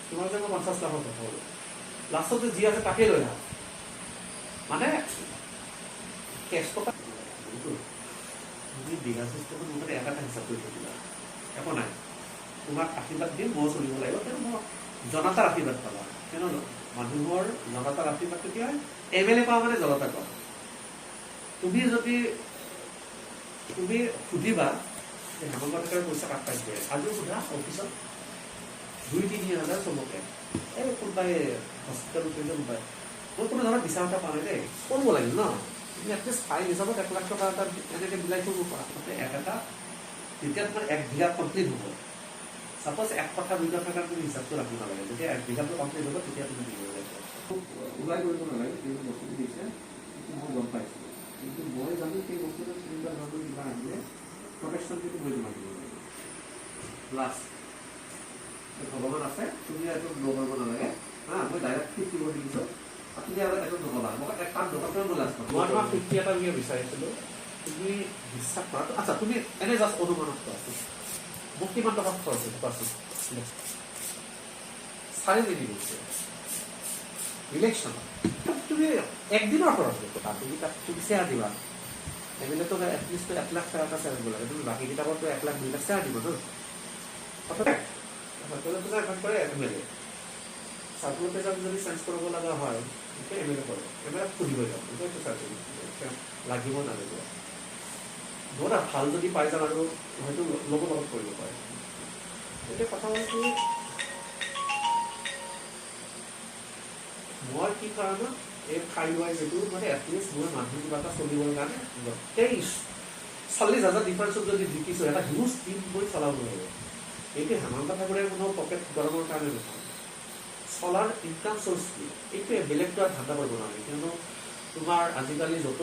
তোমাৰ যে মই 50 লাখৰ কথা ক'লো লাষ্টত যি আছে তাকে লৈ আহা মানে কেছ টকা তুমি বিঘা চিষ্টেমত মুঠতে এটা হিচাপ কৰি থাকিলা একো নাই তোমাক আশীৰ্বাদ দিম মই চলিব লাগিব কিন্তু মই জনতাৰ আশীৰ্বাদ পাবা কিন্তু মানুহৰ জনতাৰ আশীৰ্বাদ কেতিয়া হয় MLA পাওঁ মানে জনতা পাওঁ তুমি যদি তুমি সুধিবা যে হেমন্ত ডেকাৰ পইচা কাট পাইছে আজিও সোধা অফিচত 2-3 হাজাৰ চবকে এই কোনোবাই হস্পিটেল উঠিলে কোনোবাই মই কোনো ধৰণৰ বিচাৰ এটা পোৱা নাই দেই কৰিব লাগিব ন তুমি এটলিষ্ট ফাইন হিচাপত 1 লাখ টকা এটা এনেকৈ মিলাই কৰিব পৰা এটা তেতিয়া তোমাৰ 1 বিঘা কমপ্লিট হ'ব সাপোজ 1 কঠা 2 কঠা তুমি হিচাপটো ৰাখিব নালাগে যেতিয়া 1 বিঘাটো কমপ্লিট হ'ব তেতিয়া তুমি দিব লাগিব ওলাই কৰিব নালাগে কিন্তু বস্তুটো দিছে মই গম পাইছোঁ কিন্তু মই জানো সেই বস্তুটো চিন্তা ধৰণৰ কিবা আহিলে প্ৰটেকশ্যন কিন্তু মই দিব লাগিব প্লাছ ভগৱান আছে তুমি এইটো ল কৰিব নালাগে হা মই ডাইৰেক্ট 50 কৰি দিছোঁ আপুনি আৰু এইটো নকবা মোক এক কাম দৰকাৰ মই লাষ্ট মই 50 এটা মই বিচাৰিছিলোঁ তুমি বিশ্বাস কৰা আচ্ছা তুমি এনে জাষ্ট অনুমানত কোৱা মোক কিমান টকা খৰচ হৈছে কোৱাচোন 4 দিন গৈছে ইলেকশ্যন তুমি একদিনৰ খৰচ টকা তুমি তাত তুমি শ্বেয়াৰ দিবা এমএলএ তো এটলিষ্ট 1 লাখ টকা শ্বেয়াৰ দিব লাগে তুমি বাকী কিতাপতো 1 লাখ 2 লাখ শ্বেয়াৰ দিব ন অথবা কৰে এমএলএ চাৰ্কুলাৰ পেজত যদি চেঞ্জ কৰিব লগা হয় তেতিয়া এমএলএ কৰে এমএলএ সুধিব যাম এইটো চাৰ্কুলাৰ লাগিব নালাগিব বহুত ভাল যদি পাই যাম আৰু হয়তো ল'ব লগত কৰিব পাৰে এতিয়া কথা হ'ল কি মই কি কাৰণত এই খাই ৱাইজ এইটো মানে এটলিষ্ট মই মানুহ কিবা এটা চলিবৰ কাৰণে 40,000 ডিফাৰেঞ্চত যদি জিকিছোঁ এটা হিউজ টিম মই চলাব লাগিব এইটো হেমন্ত ঠাকুৰে কোনো পকেট গৰমৰ কাৰণে নহয় চলাৰ ইনকাম চ'ৰ্চ কি এইটোৱে বেলেগটো আৰু ধান্দা কৰিব নালাগে কিয়নো তোমাৰ আজিকালি য'ত